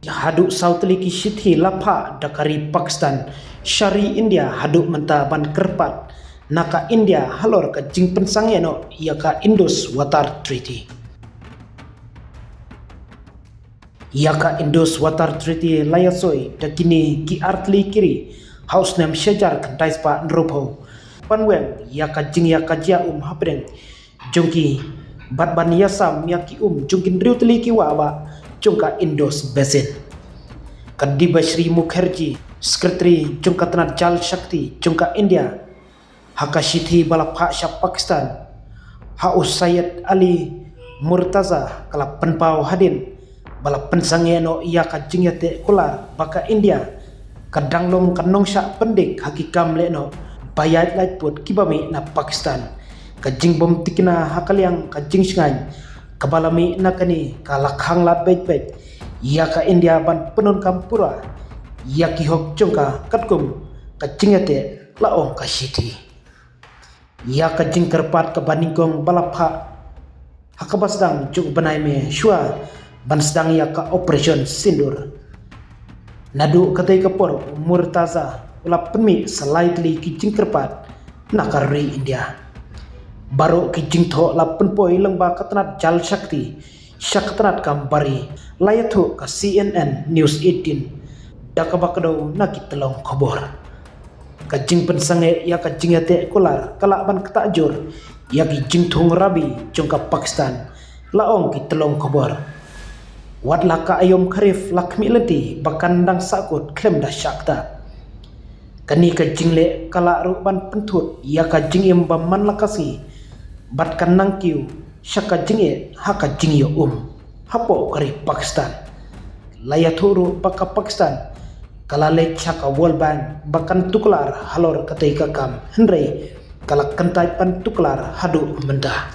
Haduk Sautli ki Shithi Lapha Dakari Pakistan Syari India haduk menta ban kerpat naka India halor ka jing pensangeno yaka Indus Water Treaty. Yaka Indus Water Treaty layasoi dakini ki artli kiri haus nam syajar kantais pa nropo panweng yaka jing yaka jia hapreng jongki bat ban yasam yaki jongkin riutli ki wawa jongka Indus Basin. Kadiba Shri Mukherjee Sekretari jongka Tanat Jal Shakti jongka India haka Shithi balapha sya Pakistan haus Sayyid Ali Murtaza kala penpau hadin bala pensangeno yaka jingyate kular baka India kadanglong kanong sya pendik hakikam leno bayat lait put kibami na Pakistan kajing bom tikna hakaliang kajing singany kabalami nakani kalakhang lat baik-baik yaka India ban penun kampura yaki hok jongka katkum kajingate laong ka Shithi yaka jing kerpat kabaningkong balapha hakabasdang juk banai me shua ban sedang yaka operation sindur nadu katai kapor Murtaza ula penmi slightly kijing kerpat nakari India baru kijing tho la penpoi lengba katanat Jal Shakti syakatanat kambari layathu ka CNN News 18 dakabakdo nakitelong khobor kajing pensange ya kajing yate kular kala ban ketajur ya kijing thung rabi jongka Pakistan laong kitelong khobor wat laka ayom kharif lakmi lenti bakandang sakut klem dah syakta kani kajing le kala ruban pentut ya kajing im baman lakasi bat kanang kiu syaka jinge haka jingyo hapo kari Pakistan layaturu baka Pakistan kala le chaka World Bank bakan tuklar halor katai kakam henry kala kentai pan tuklar hadu mendah